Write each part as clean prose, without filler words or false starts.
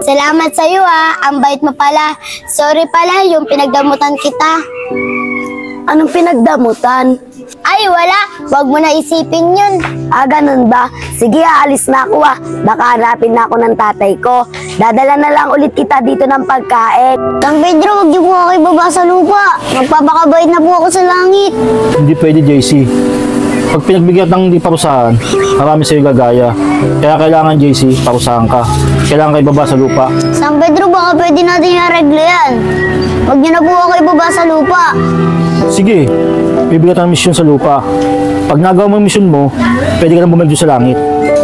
Salamat sa iyo ang bait mo pala. Sorry pala yung pinagdamutan kita. Anong pinagdamutan? Ay, wala. Huwag mo na isipin yun. Ganun ba? Sige, aalis na ako Baka hanapin na ako ng tatay ko. Dadala na lang ulit kita dito ng pagkain. Kang Pedro, huwag niyo po ako ibaba sa lupa. Magpapakabait na po ako sa langit. Hindi pwede, JC. Pag pinagbigyan ng hindi parusahan, marami sa'yo gagaya. Kaya kailangan, JC, parusahan ka. Kailangan ka ibaba sa lupa. San Pedro, baka pwede natin i-regle yan. Huwag niyo na po ako ibaba sa lupa. Sige, bibigyan ng misyon sa lupa. Pag nagawa mo ang misyon mo, pwede ka nang bumalik sa langit.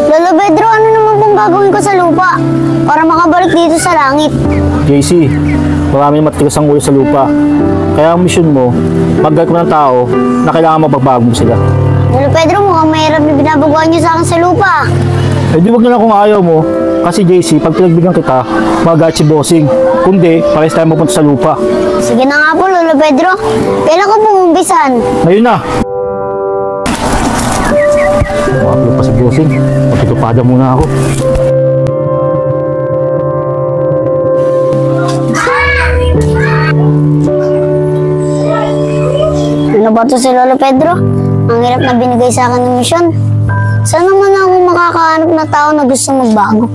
Lolo Pedro, ano naman pong gagawin ko sa lupa para makabalik dito sa langit? JC, marami matigas ang ulo sa lupa. Kaya ang misyon mo, mag-guide mo ng tao na kailangan mapagbago mo sila. Lolo Pedro, mukhang mahirap yung binabaguhan niyo sa akin sa lupa. Eh di wag na lang kung ayaw mo. Kasi JC, pag pinagbigyan kita, mag-guide si Bossing. Kundi, parehas tayo mapunta sa lupa. Sige na nga po, Lolo Pedro. Kailan ko pong umpisan? Ngayon na! Makapilog pa si Bossing. Magtutupada muna ako. Ano ba ito si Lolo Pedro? Ang hirap na binigay sa akin ng misyon. Saan naman ako makakahanap na tao na gusto magbago?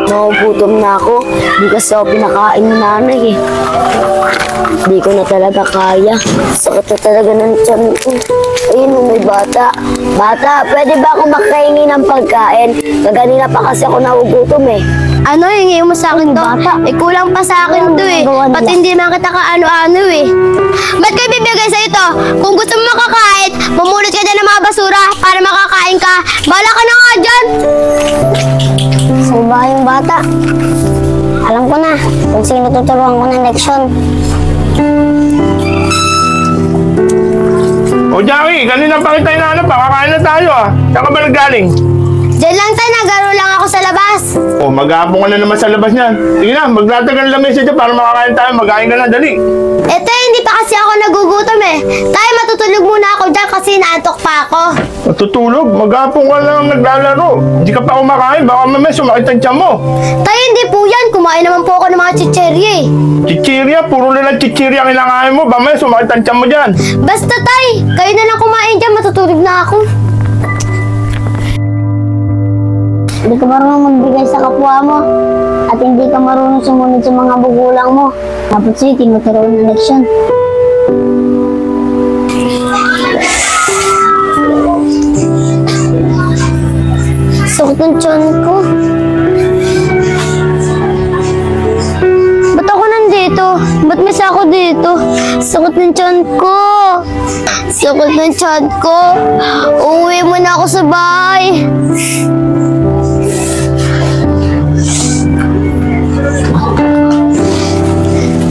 Nakugutom na ako. Di kasi ako pinakain ni nanay Di ko na talaga kaya. Sakit na talaga ng tiyan ko. Ayun, may bata. Bata, pwede ba ako makahingi ng pagkain? Kaganina pa kasi ako nagugutom Ano, hingi mo sa akin to? Kulang pa sa akin to Pati hindi man kita kaano-ano Ba't kayo bibigay sa ito? Kung gusto mo makakain, pumulot ka dyan ng mga basura para makakain ka. Bahala ka na nga dyan! Salba yung bata. Alam ko na kung sino tuturuan ko ng leksyon. O Jackie, kanina pa kita inaanap kakain na tayo Saan ka ba naggaling? Diyan lang tayo, nagaro lang ako sa labas. O, maghapon ka na naman sa labas niyan. Sige na, maglatag ng lamesa dyan para makakain tayo. Magkain ka na, dali. Eto, hindi pa kasi ako nagugutom Tayo, matutulog muna ako dyan kasi naantok pa ako. Matutulog? Maghapon ka lang naglalaro. Hindi ka pa kumakain. Baka mamaya sumakit ang tiyan mo. Tayo, hindi po yan. Kumain naman po ako ng mga chicherye Chichirya? Puro lang chichirya ang kinakain mo. Baka mamaya sumakit ang tiyan mo dyan. Basta tay, kayo na lang kumain dyan. Matutulog na ako. Hindi ka marunong magbigay sa kapwa mo at hindi ka marunong sumunod sa mga magulang mo. Dapat sa'yo, tinuturuan ng leksyon. Sakit ng tiyan ko. Ba't ako nandito? Ba't may ako dito? Sakit ng tiyan ko. Sakit ng tiyan ko. Uuwi mo na ako sa bahay.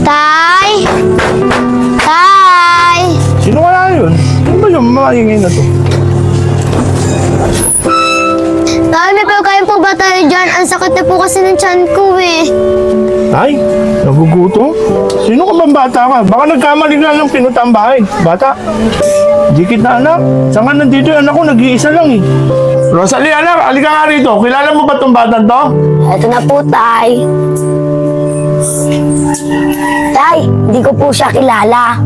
Tay! Tay! Sino kaya yun? Ano ba yung mga ingay na to? Tay, may pagkain po ba tayo dyan? Ang sakit na po kasi ng tiyan ko Ay, nagugutom? Sino ka bang bata ka? Baka nagkamali na lang pinutang bahay. Bata? Dikit na anak. Saan ka nandito yung anak ko? Nag-iisa lang Rosalie, anak, alika nga rito. Kilala mo ba itong batang to? Ito na po, Tay. Tay, hindi ko po siya kilala.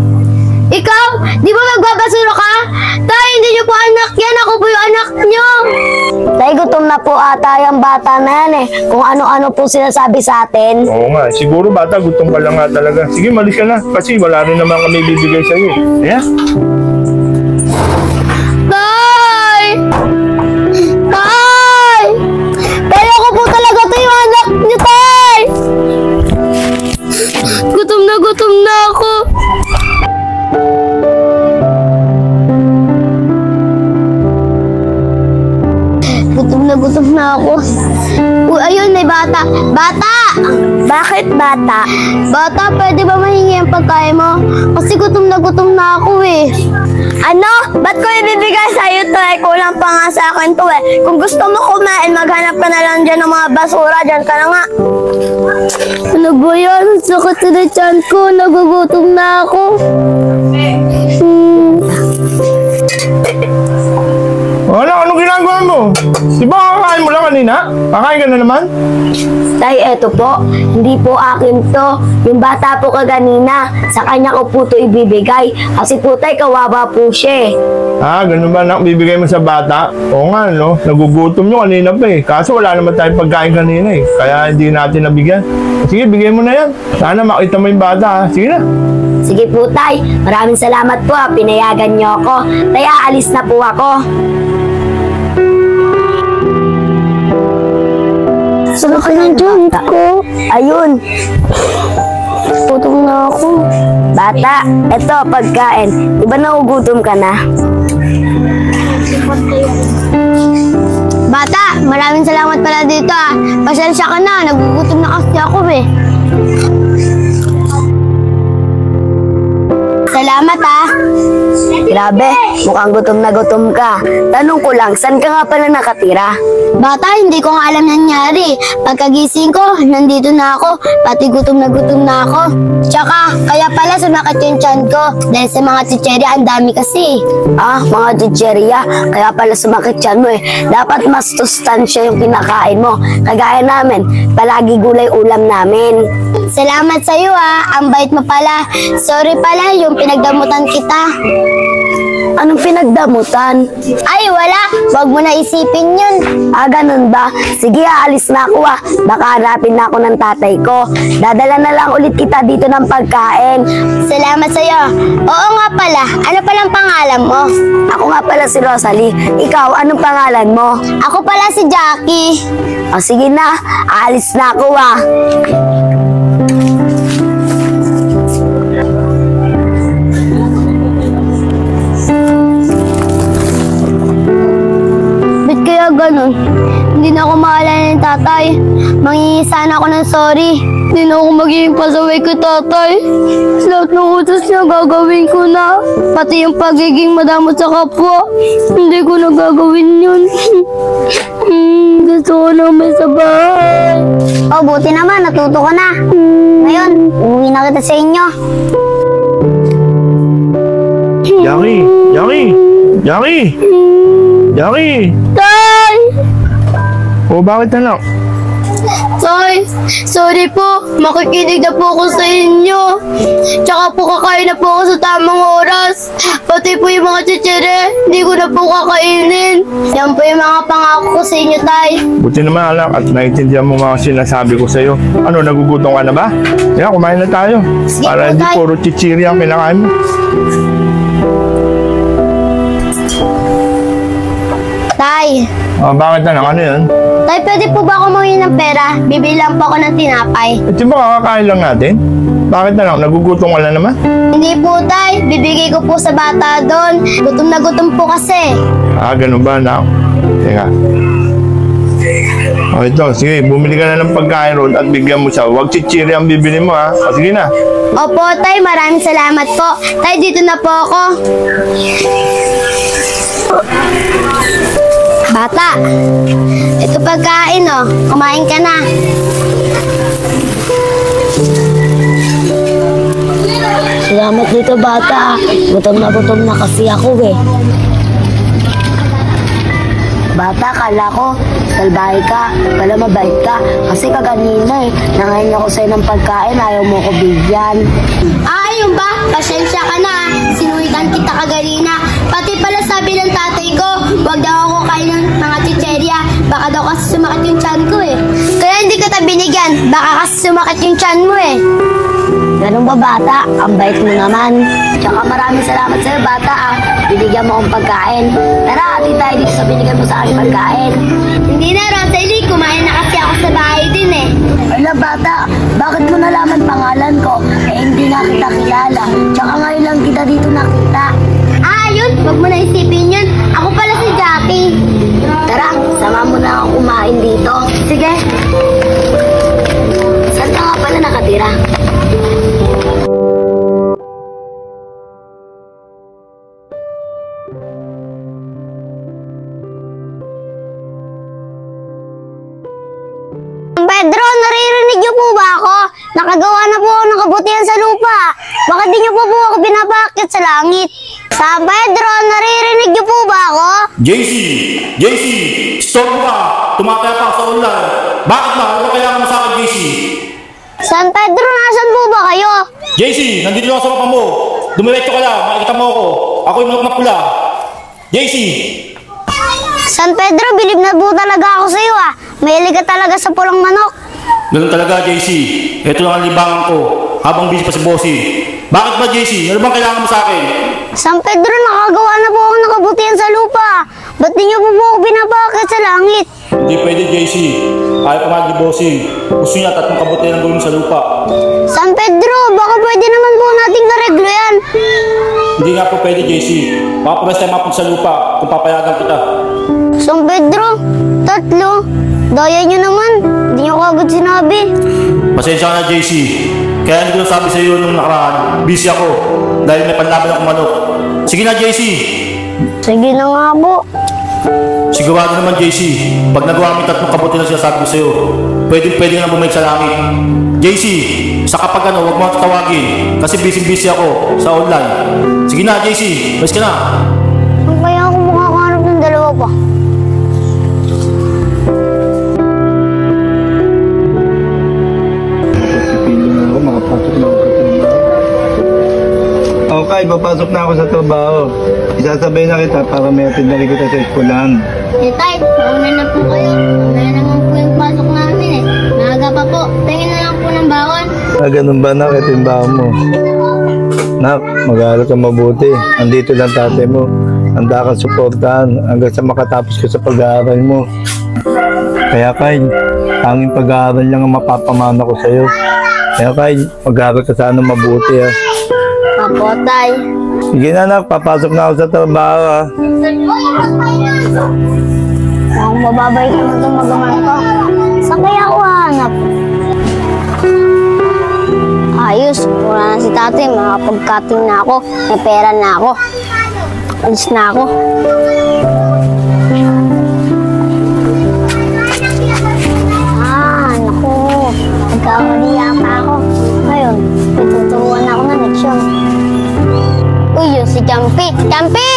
Ikaw? Di ba magbabasura ka? Tay, hindi niyo po anak yan. Ako po yung anak niyo. Tay, gutom na po ata yung bata na yan Kung ano-ano po sinasabi sa atin. Oo nga, siguro bata, gutom ka lang nga talaga. Sige, malis ka na. Kasi wala rin naman kami bibigay sa'yo. Yeah? Tay! Tay! Tay, ako po talaga to yung anak niyo, Tay! Gutom na ako. Gutom na ako. Uy, ayun, may bata. Bata! Bakit bata? Bata, pwede ba mahingi ang pagkain mo? Kasi gutom na ako Ano? Ba't ko ibibigay sa'yo to Kulang pa nga sa akin to Kung gusto mo kumain, maghanap ka na lang dyan ng mga basura. Dyan ka na nga. Ano ba yan? Sakit na tiyan ko. Nagugutom na ako. Wala, anong ginagawa naman mo? Di ba kakain mo lang kanina? Kakain ka na naman? Tay, eto po. Hindi po akin to. Yung bata po kaganina, sa kanya ko po to ibibigay. Kasi po tay, kawawa po siya eh. Ganun ba anak, bibigay mo sa bata? Oo nga, no? Nagugutom nyo kanina pa eh. Kaso wala naman tayong pagkain kanina eh. Kaya hindi natin nabigyan. Sige, bigay mo na yan. Sana makita mo yung bata ha. Sige na. Sige po tay, maraming salamat po pinayagan niyo ako. Tay, aalis na po ako. Saan ka ng dyan ko? Ayun. Gutom na ako. Bata, eto pagkain. Di ba nagugutom ka na? Bata, maraming salamat pala dito ah. Pasensya ka na, nagugutom na kasi ako eh. Salamat ah. Grabe, mukhang gutom na gutom ka. Tanong ko lang, saan ka nga pala nakatira? Bata, hindi ko nga alam nangyari. Pagkagising ko, nandito na ako. Pati gutom na ako. Tsaka, kaya pala sumakit yung tiyan ko. Dahil sa mga chicherya, ang dami kasi. Mga chicherya, kaya pala sumakit yan mo eh. Dapat mas sustansya yung kinakain mo. Kagaya namin, palagi gulay ulam namin. Salamat sa'yo ah. Ang bait mo pala. Sorry pala yung pinagdamutan kita. Anong pinagdamutan? Ay, wala. Huwag mo na isipin yun. Ganun ba? Sige, aalis na ako Baka hanapin na ako ng tatay ko. Dadala na lang ulit kita dito ng pagkain. Salamat sa'yo. Oo nga pala. Ano palang pangalan mo? Ako nga pala si Rosalie. Ikaw, anong pangalan mo? Ako pala si Jackie. Sige na, aalis na ako Kaya ganun, hindi na ako maalala ng tatay. Mangingi sana ako ng sorry. Hindi na ako magiging pasaway kay tatay. Lahat ng utos niya gagawin ko na. Pati yung pagiging madamot sa kapwa, hindi ko na gagawin yun. Gusto ko na may sa bahay. buti naman, natuto ka na. Ngayon, umuwi na kita sa inyo. Jackie! Tay! Bakit anak? Tay, sorry po. Makikinig na po ako sa inyo. Tsaka po kakain na po ako sa tamang oras. Pati po yung mga chichire, hindi ko na po kakainin. Yan po yung mga pangako ko sa inyo, Tay. Buti naman anak at naiintindihan mo mga sinasabi ko sa'yo. Ano, nagugutom ka na ba? Kaya kumain na tayo. Sige Para po, hindi Tay. puro chichiri ang kinakain mo. Tay, Bakit anak? Ano yun? Tay, pwede po ba ako mawin ng pera? Bibili lang po ako ng tinapay. Di ba kakakain lang natin? Bakit anak? Nagugutom ka na naman? Hindi po, Tay. Bibigay ko po sa bata doon. Gutom na gutom po kasi. Ganun ba anak? Teka. Ito, sige, bumili ka na ng pagkain ron at bigyan mo siya. Huwag chichiri ang bibili mo ha. Sige na. Opo, Tay. Maraming salamat po. Tay, dito na po ako. Bata, ito pagkain oh. Kumain ka na. Salamat dito, bata. Gutom na kasi ako Bata, kala ko, salbahe ka, pala mabait ka. Kasi kaganina nangain ako sa'yo ng pagkain, ayaw mo ko bigyan. Ayun ba? Pasensya ka na. Sinuwitan kita kagalina. Pati pala sabi ng tatay ko, wag daw ako kain ng mga chicherya. Baka daw kasi sumakit yung tiyan ko Kaya hindi kita binigyan. Baka kasi sumakit yung tiyan mo Ganun ba, bata? Ang bait mo naman. Tsaka maraming salamat sa'yo, bata Bibigyan mo akong pagkain. Tara, ati tayo dito sa binigyan mo sa aking pagkain. Hindi na, Rosalie. Kumain na kasi ako sa bahay din Ala, bata, bakit mo nalaman pangalan ko? Hindi na kita kilala. Tsaka ngayon lang kita dito nakita. Yun. Wag mo na isipin yun. Ako pala si Jackie. Tara, sama mo na akong kumain dito. Sige. Saan ka nga pala nakatira? Pedro, naririnig niyo po ba ako? Nakagawa na po ako ng kabutihan sa lupa. Bakit di niyo po ako binabakit sa langit? San Pedro, naririnig niyo po ba ako? JC! JC! Stop ka! Tumataya pa sa online. Bakit ba? Ano kailangan mo sa akin, JC? San Pedro, nasan po ba kayo? JC! Nandito lang sa mapa mo. Dumiretso ka lang. Makikita mo ako. Ako yung manok na pula. JC! San Pedro, bilib na po talaga ako sa iyo ah. Mahilig ka talaga sa pulang manok. Ganun talaga, JC. Ito lang ang libangan ko. Habang busy pa si Bossy. Bakit ba, JC? Ano bang kailangan mo sa akin? San Pedro, nakagawa na po ako ng kabutihan sa lupa. Ba't di niyo po ako binabakit sa langit? Hindi pwede, JC. Ayaw pumayag ni Bossy. Gusto niya tatlong kabutihan ng gawin sa lupa. San Pedro, baka pwede naman po nating kareglo yan. Hindi nga po pwede, JC. Baka pa tayo mapun sa lupa kung papayagan kita. San Pedro, tatlo. Daya niyo naman. Hindi niyo kagad sinabi. Pasensya ka na, JC. Kaya hindi ko sabi sa iyo nung nakaraan. Busy ako. Dahil may panlaban akong manok. Sige na, JC. Sige na nga po. Sigurado naman, JC. Pag nagawa mo yung tatlong kabuti na sinasabi ko sa iyo, pwede nga na bumalik sa langit. JC, sa kapag huwag mo tatawagin. Kasi busy ako sa online. Sige na, JC. Mas ka na. Ang kaya ako makakahanap ng dalawa pa. Okay, papasok na ako sa trabaho. Isasabay na kita para may atid na rin kita sa eskwelahan. Tay, mauna na po kayo. Mauna naman po yung pasok namin eh. Maaga pa po. Tingin na lang po ng bawon. Ganun ba na katimbahan mo? Nak, mag-aaral ka mabuti. Andito lang tatay mo. Handa ka suportahan hanggang sa makatapos ka sa pag-aaral mo. Kaya Kyle, tanging pag-aaral lang ang mapapamana ko sa'yo. Kaya Kyle, mag-aaral ka sana mabuti ha. Apo, tay. Sige na nak, papasok na ako sa trabaho ha. Mukhang mababay naman itong magaman ko. Saan kaya ako hahanap? Ayos, wala na si tatay. Makapag-cutting na ako. May pera na ako. Alis na ako. Naku. Nagkakaliya pa ako. Ngayon, ituturuan ako ng leksyon. Uy, yun si Champi. Champi!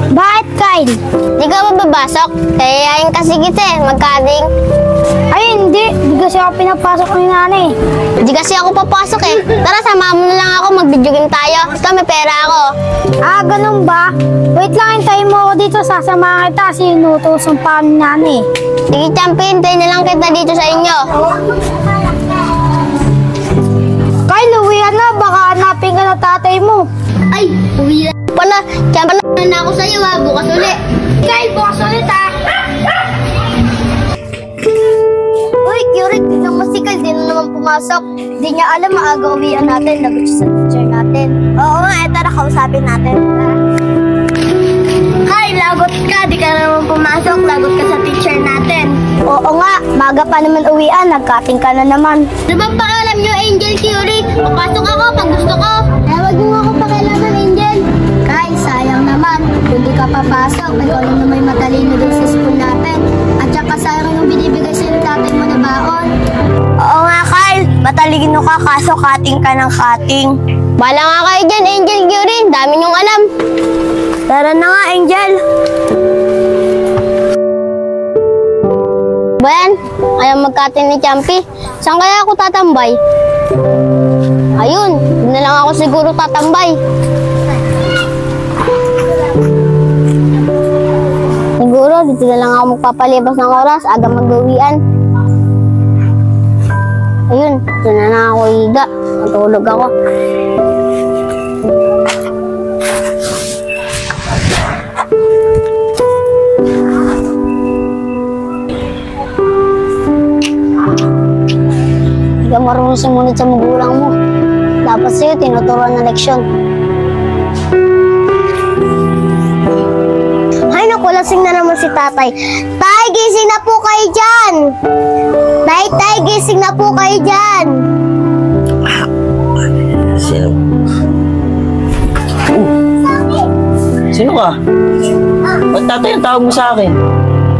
Bakit, Kyle? Di ka mababasok? Kayayain kasi kita eh, magkading. Ay, hindi. Di kasi ako pinapasok ng nanay. Di kasi ako papasok eh. Tara, sama mo na lang ako, mag-video game tayo. Ikaw, may pera ako. Ah, ganun ba? Wait lang, hintayin mo ako dito. Sasamahan kita kasi inutusan pa ng nanay. Sige, Champi, hintayin na lang kita dito sa inyo. Kyle, uwihan na. Baka hanapin ka na tatay mo. Ay, uwi na pala. Champi, na ako sa'yo ha. Bukas ulit. Kyle, bukas ulit ha. Uy, Curie, tignan mo si Kyle. Di na naman pumasok. Di niya alam maaga uwihan natin. Lagot siya sa teacher natin. Oo nga, tara, kausapin natin. Kyle, lagot ka. Di ka na naman pumasok. Lagot ka sa teacher natin. Oo nga, maga pa naman uwian. Nagkating ka na naman. Di ba pakialam niyo, Angel Curie? Papasok ako pag gusto ko. Wag mo ako pakialaman, Angel. Kyle, sayang naman. Kung di ka papasok, ikaw lang naman matalino dun sa school natin. At saka sayang yung binibigay sa'yo ng tatay mo na baon. Oo nga, Kyle. Matalino ka, kaso cutting ka ng cutting. Bala nga kayo dyan, Angel Curie. Dami niyong alam. Tara na nga, Angel. Bayan, ayaw mag-cutting ni Champi. Saan kaya ako tatambay? Ayun, doon na lang ako siguro tatambay. Siguro, dito na lang ako magpapalibas ng oras, aga mag-uwian. Ayun, dito na lang ako higa. Matulog ako. Hindi ka marunong sumunod sa magulang mo. Dapat sa'yo, tinuturuan ng leksyon. Ay, naku, lasing na naman si tatay. Tay, gising na po kayo dyan! Tay, gising na po kayo dyan! Sino? Sino ka? Ba't tatay ang tawag mo sa akin?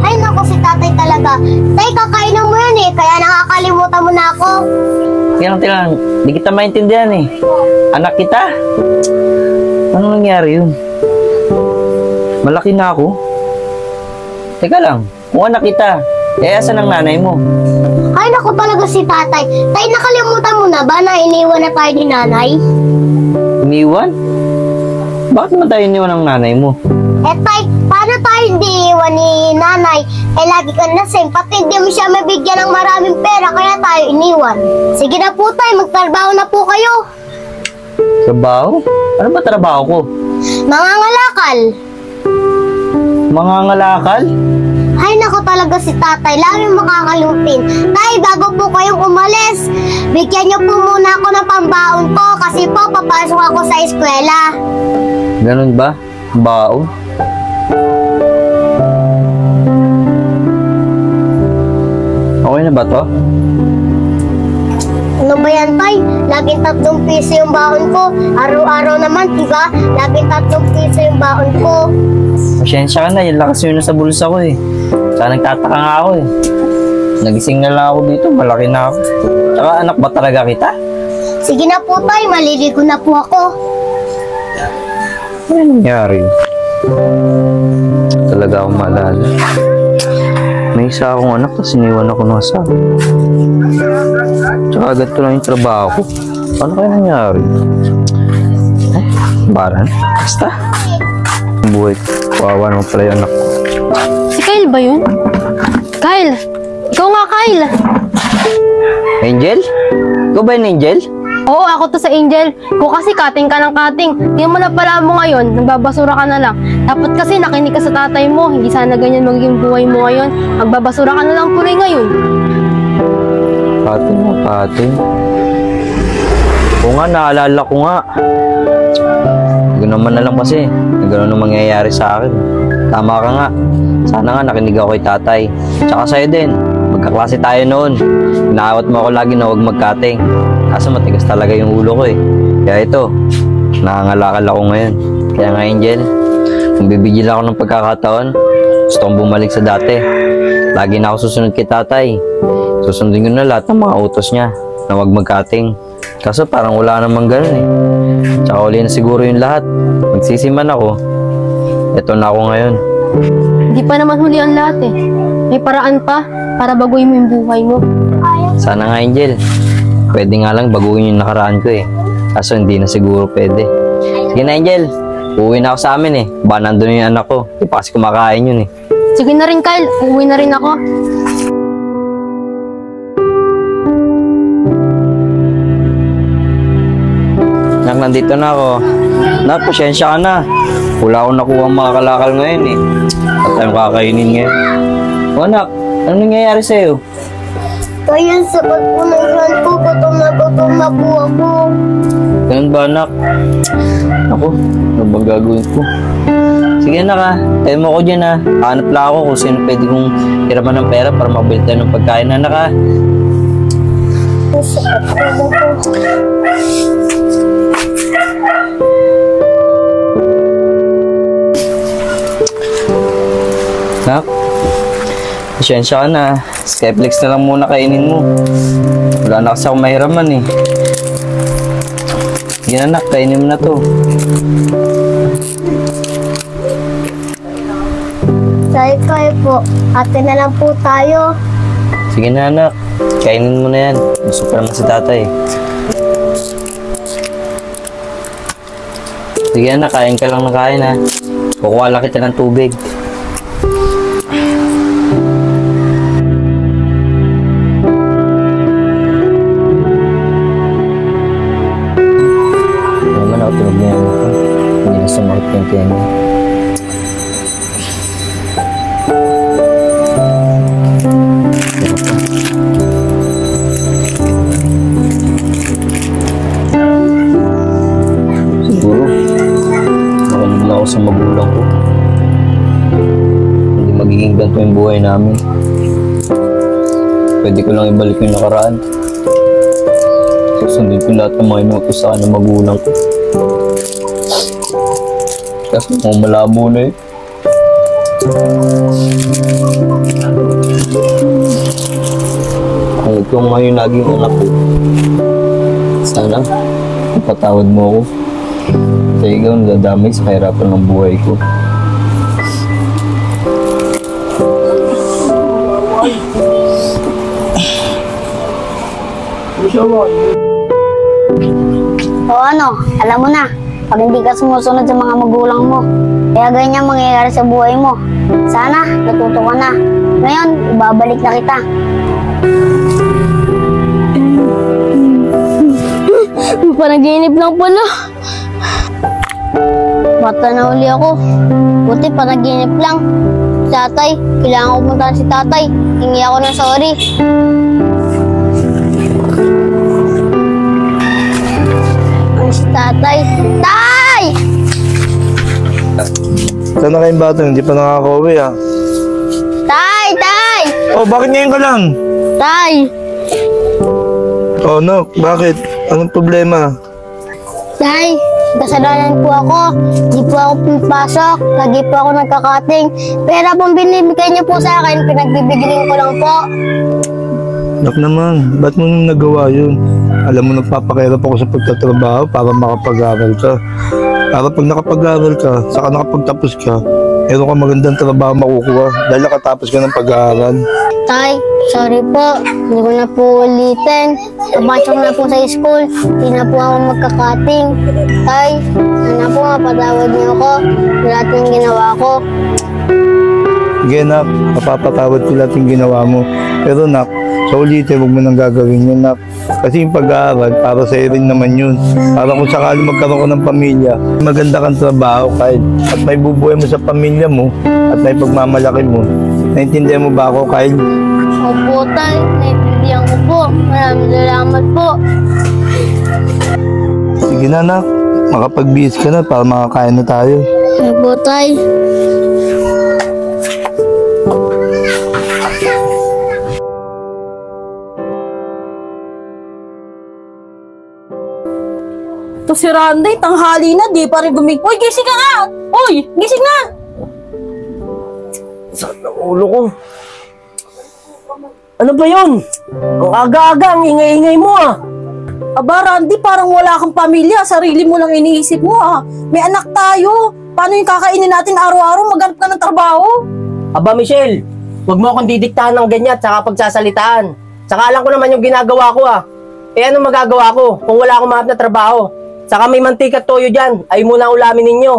Ay, naku, si tatay talaga. Tay, kakainan mo yan eh, kaya nakakalimutan mo na ako. Tilang, di kita maintindihan eh. Anak kita? Ano nangyari yun? Malaki na ako? Teka lang, kung anak kita, asan ang nanay mo? Ay, naku talaga si tatay. Tay, nakalimutan mo na ba na iniwan na tayo ni nanay? Iniwan? Bakit naman tayo iniwan ng nanay mo? Eh tay, paano tayo hindi iwan ni nanay? Eh lagi ka lasing, pati hindi mo siya mabigyan ng maraming pera, kaya tayo iniwan. Sige na po tay, magtrabaho na po kayo. Trabaho? Ano ba trabaho ko? Mangangalakal. Mangangalakal? Ay naku talaga si tatay, lagi makakalutin. Tay, bago po kayong umalis, bigyan niyo po muna ako ng pambaon ko kasi po papasok ako sa eskwela. Ganun ba? Baon? Okay na ba to? Ano ba yan, tay? Laging 3 piso yung baon ko. Araw-araw naman, diba? Laging 3 piso yung baon ko. Pasyensya ka na, yan lang kasi yun sa bulsa ko eh. Saka nagtataka nga ako eh. Nagising na lang ako dito, malaki na ako. Tsaka anak ba talaga kita? Sige na po, tay. Maliligo na po ako. Ano nangyari? Talaga akong maalala. May isa akong anak, tapos iniwan ako ng asawa. Tsaka agad ko lang yung trabaho ko. Ano kaya nangyari? Eh, baran. Basta. Ang buhay ko. Kawawa naman pala yung anak ko. Si Kyle ba yun? Kyle! Ikaw nga, Kyle! Angel? Ikaw ba yung Angel? Oo, ako to sa Angel. Kung kasi cutting ka ng cutting, hindi mo na pala mo ngayon, nagbabasura ka na lang. Dapat kasi nakinig ka sa tatay mo, hindi sana ganyan magiging buhay mo ngayon. Magbabasura ka na lang tuloy ngayon. Cutting mo, cutting. Oo nga, naalala ko nga. Gano'n naman na lang kasi. Gano'n ang mangyayari sa akin. Tama ka nga. Sana nga nakinig ako kay tatay. Tsaka sa'yo din. Magkaklase tayo noon. Inaawat mo ako lagi na huwag magkating. Kaso matigas talaga yung ulo ko eh. Kaya ito, nangangalakal ako ngayon. Kaya nga Angel, kung bibigyan ako ng pagkakataon, gusto kong bumalik sa dati. Lagi na ako susunod kay tatay. Susundin ko na lahat ng mga utos niya na huwag magkating. Kaso parang wala namang ganun eh. Tsaka uli na siguro yung lahat. Magsisiman ako. Ito na ako ngayon. Hindi pa naman huli ang lahat eh. May paraan pa para baguhin mo yung buhay mo. Sana nga Angel, pwede nga lang baguhin yung nakaraan ko eh. Kaso hindi na siguro pwede. Sige na Angel, uuwi na ako sa amin eh. Baka nandun yung anak ko. Di pa kasi kumakain yun eh. Sige na rin, Kyle. Uuwi na rin ako. Nak, nandito na ako. Nak, pasyensya ka na. Wala akong nakuha ang mga kalakal ngayon eh. At tayong kakainin ngayon. O anak, ano nangyayari sa'yo? Kaya sapat po ng tiyan ko, gutom na po ako. Ganun ba anak? Ako, ano bang gagawin ko? Sige anak ha, tayo mo ako dyan ha. Hanap lang ako kung sino pwede kong hiraman ng pera para makabili tayo ng pagkain anak ha. Sapat po na po. Nak, pasyensya ka na. Skyflex na lang muna kainin mo. Wala na kasi akong mahiraman eh. Sige na nak, kainin mo na to. Kaya po, ate na lang po tayo. Sige na anak, kainin mo na yan. Gusto pa naman si tatay. Sige anak, kain ka lang na kain ha. Kukuha lang kita ng tubig. Naman ako tulog na yan. Hindi na sumakit yung tenga. Siguro, makinig lang ako sa magulang ko. Hindi magiging ganito yung buhay namin. Pwede ko lang ibalik yung nakaraan. Susundin ko lahat ng mga inutos sa akin ng magulang ko. Kasi malabo na eh. ikaw ngayon naging anak ko. Sana, ipatawad mo ako. Kasi ikaw nadadamay sa kahirapan ng buhay ko. O ano, alam mo na, pag hindi ka sumusunod sa mga magulang mo, kaya ganyan mangyayari sa buhay mo. Sana, natuto ka na. Ngayon, ibabalik na kita. Panaginip lang pala. Bata na uli ako. Buti panaginip lang. Tatay, kailangan ko pumunta si tatay. Hingi ako ng sorry. Ano si tatay? Tay! Saan na kayong bata? Hindi pa nakaka-uwi ah. Tay! Tay! Oh, bakit ngayon ka lang? Tay! Oh, no, bakit? Anong problema? Tay! Kasalanan po ako. Di po ako pumapasok. Lagi po ako nagkakating. Pera pong binibigay niyo po sa akin, pinagbibigilin ko lang po. Nak naman, ba't mo nagawa yun? Alam mo, nagpapakirap ako sa pagtatrabaho para makapag-aral ka. Para pag nakapag-aral ka, saka nakapagtapos ka, meron ka magandang trabaho makukuha dahil nakatapos ka ng pag-aaral. Tay, sorry po. Hindi ko na po ulitin. Kapasok na po sa school. Hindi na po ako magkakating. Tay, sana po mapatawad niyo ako sa lahat ng ginawa ko. Sige nak, mapapatawad ko lahat yung ginawa mo. Pero nak, sa ulitin, huwag mo nang gagawin yun nak. Kasi yung pag-aaral, para sa'yo rin naman yun. Para kung sakali magkaroon ka ng pamilya, maganda kang trabaho kahit at may bubuhay mo sa pamilya mo at may pagmamalaki mo. Naintindihan mo ba ako, Kyle? Opo, Tay. Naintindihan ko po. Maraming salamat po. Sige na nak, makapag-bihis ka na para makakain na tayo. Opo, Tay. To si Randy, tanghali na, di pa rin Uy, gising ka nga! Uy, gising na! Saan ang ulo ko? Ano ba yun? Ang aga-aga, ang ingay-ingay mo ah. Aba, Randy, parang wala kang pamilya. Sarili mo lang iniisip mo ah. May anak tayo. Paano yung kakainin natin araw-araw? Maghanap ka ng trabaho. Aba Michelle, huwag mo akong didiktahan ng ganyan at saka pagsasalitaan. Saka alam ko naman yung ginagawa ko ah. Eh anong magagawa ko kung wala akong mahanap na trabaho? Saka may mantika at toyo dyan, ay muna ulamin ninyo.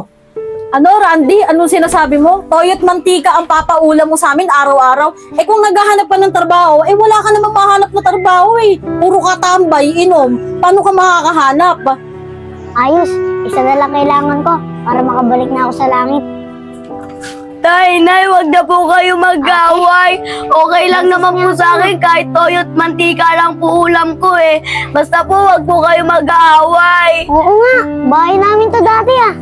Ano, Randy? Anong sinasabi mo? Toyo at mantika ang papaulam mo sa amin araw-araw. Eh kung naghahanap ka ng trabaho, eh wala ka namang mahanap na trabaho eh. Puro ka tambay, inom. Paano ka makakahanap? Ayos, isa na lang kailangan ko para makabalik na ako sa langit. Tay, Nay, wag na po kayo mag-away. Okay lang naman po sa akin kahit toyo at mantika lang po ulam ko eh. Basta po wag po kayo mag-away. Oo nga, bahay namin to dati ah.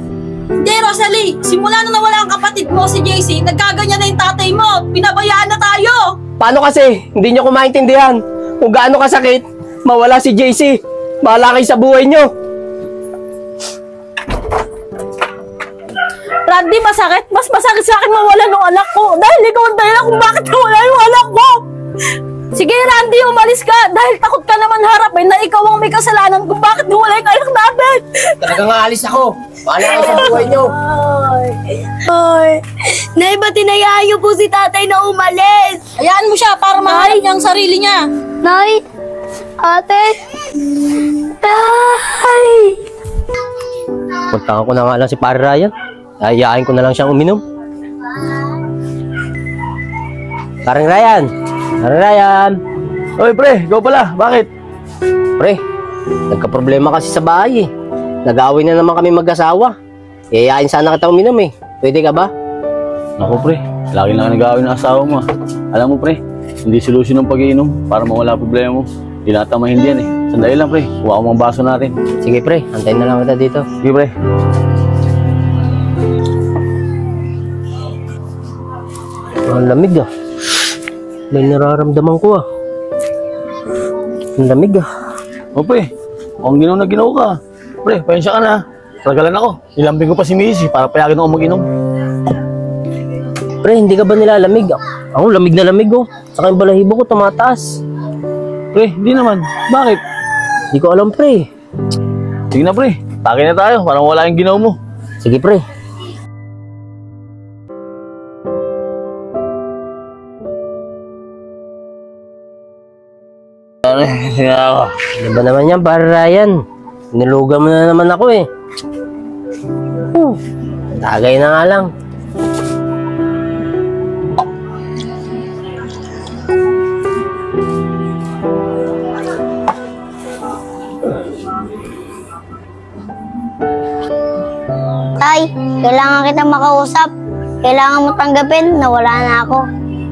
Hindi, Rosalie. Simula na nawala ang kapatid mo, si JC, nagkaganyan na yung tatay mo. Pinabayaan na tayo. Paano kasi? Hindi nyo ko maintindihan. Kung gaano kasakit, mawala si JC. Bahala kayo sa buhay nyo. Randy, masakit. Mas masakit sa akin mawala ng anak ko. Dahil ikaw ang dahilan kung bakit nawala yung anak ko. Sige, Randy, umalis ka. Dahil takot ka naman harapin na ikaw ang may kasalanan kung bakit nawala yung anak natin. Talagang aalis ako. Bahala kayo sa buhay nyo. Ay, Nay, ba't tinayaan niyo po si tatay na umalis? Hayaan mo siya para mahalin niya ang sarili niya. Nay, ate, tay. Puntahan ko na nga lang si Pare Ryan. Ayayain ko na lang siyang uminom. Parang Ryan! Parang Ryan! Oy pre, ikaw pala, bakit? Pre, nagka-problema kasi sa bahay eh. Nag-aaway na naman kami mag-asawa. Iayain sana kita uminom eh. Pwede ka ba? Ako pre, lagi na nag-aaway ng asawa mo ah. Alam mo pre, hindi solusyon ng pag-iinom para mawala problema mo. Tinatamahin din eh. Sandali lang pre, kuha ko mga baso natin. Sige pre, antayin na lang kita dito. Sige pre. Ang lamig ah. May nararamdaman ko ah. Ang lamig ah. O pre, ang ginaw na ginaw ka. Pre, pasensya ka na. Tagalan ako. Ilambing ko pa si Missy para payagan ako mag-inom. Pre, hindi ka ba nilalamig? Ako lamig na lamig oh. Saka yung balahibo ko tumataas. Pre, di naman. Bakit? Di ko alam, pre. Sige na pre, tagay na tayo. Parang wala yung ginaw mo. Sige, pre. Ano ba naman yan, para Ryan? Nilugan mo na naman ako eh. Tagay na nga lang. Tay, kailangan kita makausap. Kailangan mo tanggapin na wala na ako.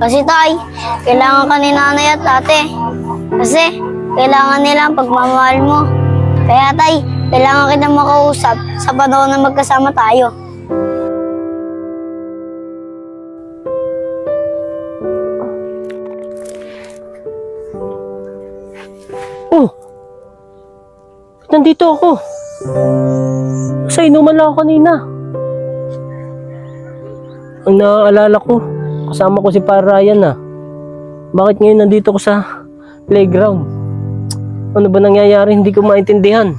Kasi tay, kailangan ka ni nanay at ate. Kasi kailangan nila ang pagmamahal mo. Kaya tay, kailangan kita makausap sa panahon na magkasama tayo. Oh! Nandito ako. Sa inuman lang ako kanina. Ang naaalala ko, kasama ko si Para Ryan ah. Bakit ngayon nandito ko sa playground? Ano ba nangyayari? Hindi ko maintindihan.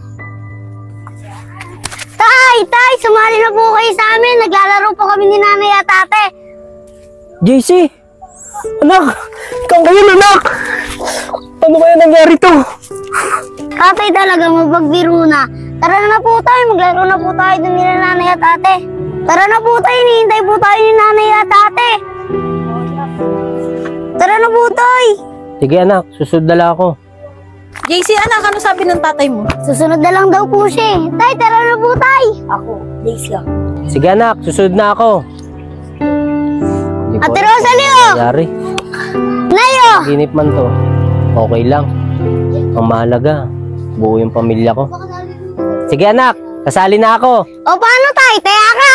Tay, sumali na po kayo sa amin. Naglalaro po kami ni nanay at ate. JC! Anak! Ikaw ngayon, anak! Ano kaya nangyari to? Tatay talaga magbiro na. Tara na po tayo, maglaro na po tayo dun nila nanay at ate. Tara na po tayo, hinihintay po tayo ni nanay at ate. Tara na po tayo. Sige anak, susunod na lang ako. JC, anak, ano sabi ng tatay mo? Susunod na lang daw po siya. Tay, tara na po tayo. Ako, Daisy lang. Sige anak, susunod na ako. Ate Rosalie, oh! Nangyari. Nayo! Ginip man to. Okay lang. Ang mahalaga, buo yung pamilya ko. Sige anak, kasali na ako. O paano tay? Taya ka!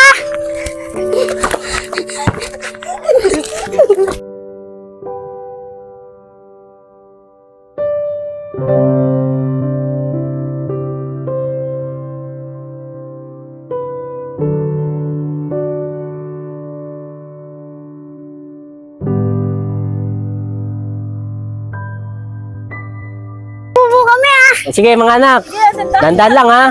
Bubo kami ah! Sige mga anak, dandan lang ha.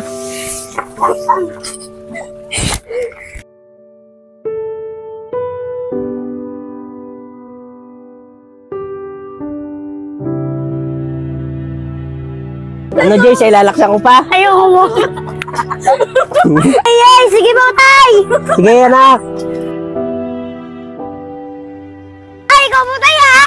Ano Jay, sa ilalaksan ko pa? Ayoko mo. Ay, sige po tay! Sige anak. Ay, ikaw po tay ha!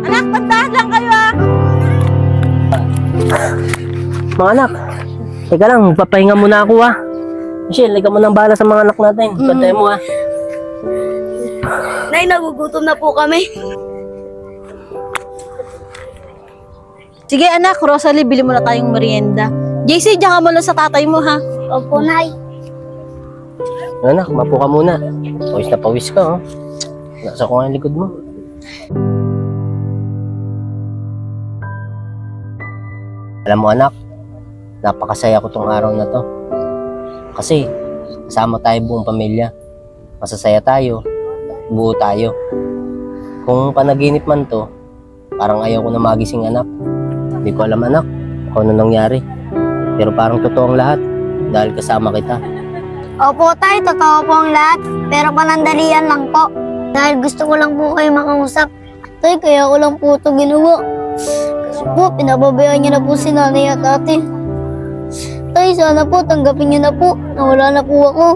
Anak, bandahan lang kayo ah! Mga anak, teka lang, papahinga muna ako ha. Michelle, ikaw mo nang bahala sa mga anak natin. Bantayan mo ha. Nay, nagugutom na po kami. Sige anak, Rosalie, bili mo na tayong merienda. JC, diyan ka muna sa tatay mo ha. Opo, nay. Anak, mapo ka muna. Pawis na pawis ka oh. Nasa ko nga yung likod mo. Alam mo anak, napakasaya ko tong araw na to. Kasi kasama tayo buong pamilya. Masasaya tayo, buo tayo. Kung panaginip man to, parang ayaw ko na magising anak. Hindi ko alam anak kung ano nangyari. Pero parang totoo ang lahat dahil kasama kita. Opo tay, totoo po ang lahat. Pero panandalian lang po. Dahil gusto ko lang po kayo makausap. Tay, kaya ko lang po ito ginawa. Kasi po, pinababayaan niyo na po si nanay at ate. Tay, sana po tanggapin niyo na po na wala na po ako.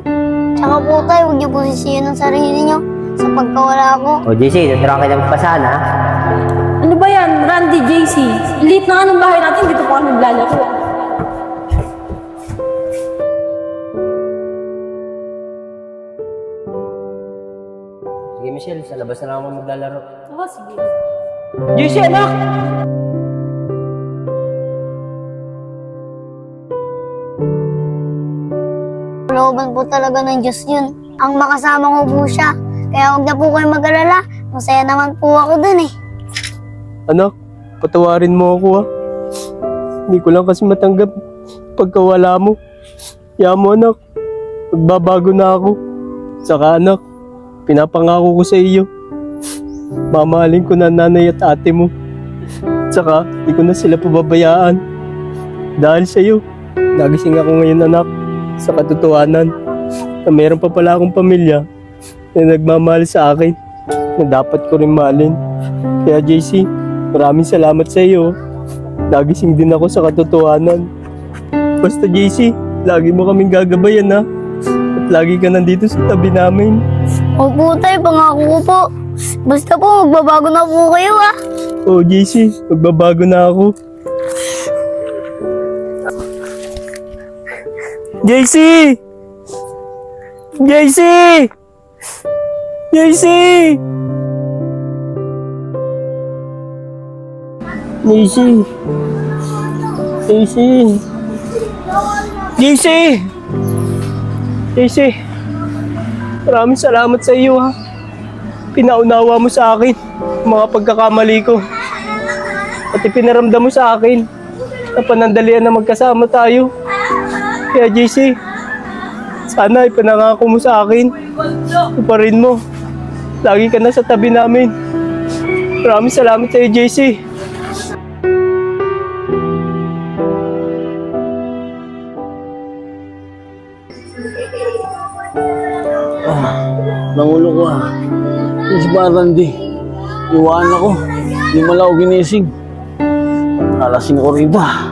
Tsaka po tay, huwag niyo po sisiyan ang sarili niyo sa pagkawala ko. O JC, naturuan kita magpasan ha. Ano ba yan, Randy, JC? Liit na nga ng bahay natin, dito pa kami naglalaro. Sige Michelle, sa labas na lang ako maglalaro. Oh, sige. JC anak! Looban po talaga ng Diyos yun. Ang makasama ko po siya. Kaya huwag na po kayo mag-alala. Masaya naman po ako dun eh. Anak, patawarin mo ako ha. Hindi ko lang kasi matanggap pagkawala mo. Kaya mo anak, magbabago na ako. Saka anak, pinapangako ko sa iyo. Mamahalin ko na nanay at ate mo. Saka, di ko na sila pababayaan. Dahil sa iyo, nagising ako ngayon anak, sa katotohanan na mayroon pa pala akong pamilya na nagmamahal sa akin na dapat ko rin mahalin. Kaya JC, maraming salamat sa iyo. Nagising din ako sa katotohanan. Basta JC, lagi mo kaming gagabayan ha. At lagi ka nandito sa tabi namin. Opo tay, pangako ko po. Basta po, magbabago na po kayo ah. Oh JC, magbabago na ako. JC! JC! JC! JC! JC! JC! JC! Maraming salamat sa iyo ha. Pinaunawa mo sa akin mga pagkakamali ko. At ipinaramdam mo sa akin na panandalian na magkasama tayo. Kaya JC, sana ipanangako mo sa akin. Tuparin mo. Lagi ka na sa tabi namin. Maraming salamat sa iyo JC. Nangulo ko ah. Yung si Randy, iwanan ako. Hindi mo lang ako ginising. Alasing ko rito ah.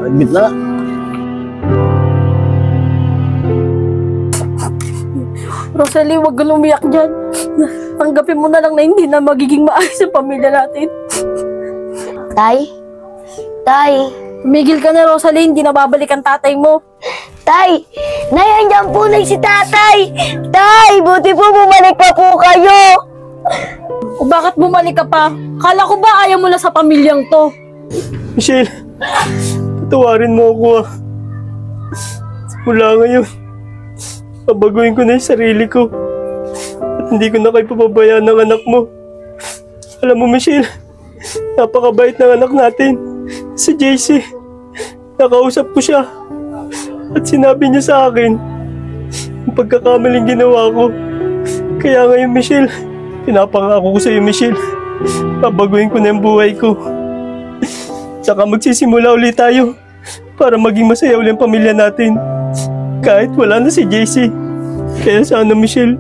Admit na. Rosalie, huwag ka lumiyak dyan. Tanggapin mo na lang na hindi na magiging maayos ang pamilya natin. Tay? Tay? Tumigil ka na, Rosalie. Hindi na babalik ang tatay mo. Tay! Nay, andyan po na si tatay! Tay! Buti po bumalik pa po kayo! O bakit bumalik ka pa? Kala ko ba ayaw mo na sa pamilyang to? Michelle, patawarin mo ako ah. Mula ngayon, babaguhin ko na yung sarili ko. At hindi ko na kayo pababayaan ng anak mo. Alam mo Michelle, napakabait ng anak natin. Si JC, nakausap ko siya. At sinabi niya sa akin ang pagkakamaling ginawa ko. Kaya ngayon Michelle, pinapangako ko sa iyo Michelle, babaguhin ko na yung buhay ko. Tsaka magsisimula ulit tayo para maging masaya ulit ang pamilya natin. Kahit wala na si JC. Kaya sana Michelle,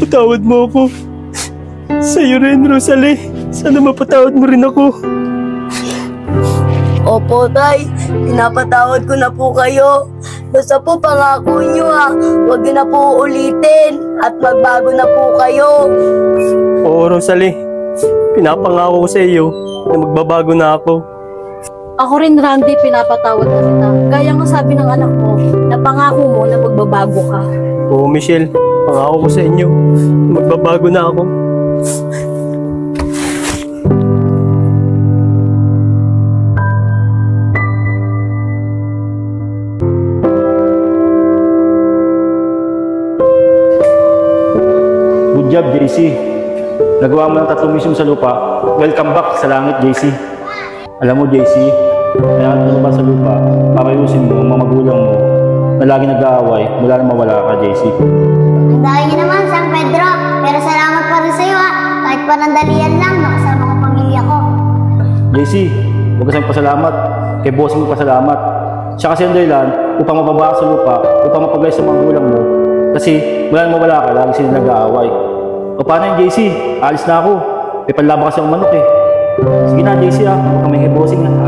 patawad mo ako. Sa'yo rin Rosalie, sana mapatawad mo rin ako. Opo, Tay. Pinapatawad ko na po kayo. Basta po pangako nyo ha. Huwag nyo na po ulitin. At magbago na po kayo. Oo, Rosalie. Pinapangako ko sa iyo na magbabago na ako. Ako rin, Randy, pinapatawad na kita. Gaya nga sabi ng anak mo, na pangako mo na magbabago ka. Oo, Michelle. Pangako ko sa inyo na magbabago na ako. Good job, JC. Nagawa mo ng 3 mission sa lupa. Welcome back sa langit, JC. Alam mo, JC, kaya ka ba sa lupa, papayusin mo ang mga magulang mo na lagi nag-aaway mula na mawala ka, JC. Ang dahil niyo naman, San Pedro. Pero salamat pa rin sa'yo ha. Kahit panandalian lang, nakasama ko pamilya ko. JC, huwag ka sa'yo pasalamat. Kay boss mo pasalamat. Siya kasi ang dahilan upang mababa ka sa lupa, upang mapagay sa mga magulang mo. Kasi mula na mawala ka, lagi sila nag-aaway. O paano yung JC? Alis na ako. May panlaban kasi ang manok eh. Sige na, JC ah. Huwag kami bossing na.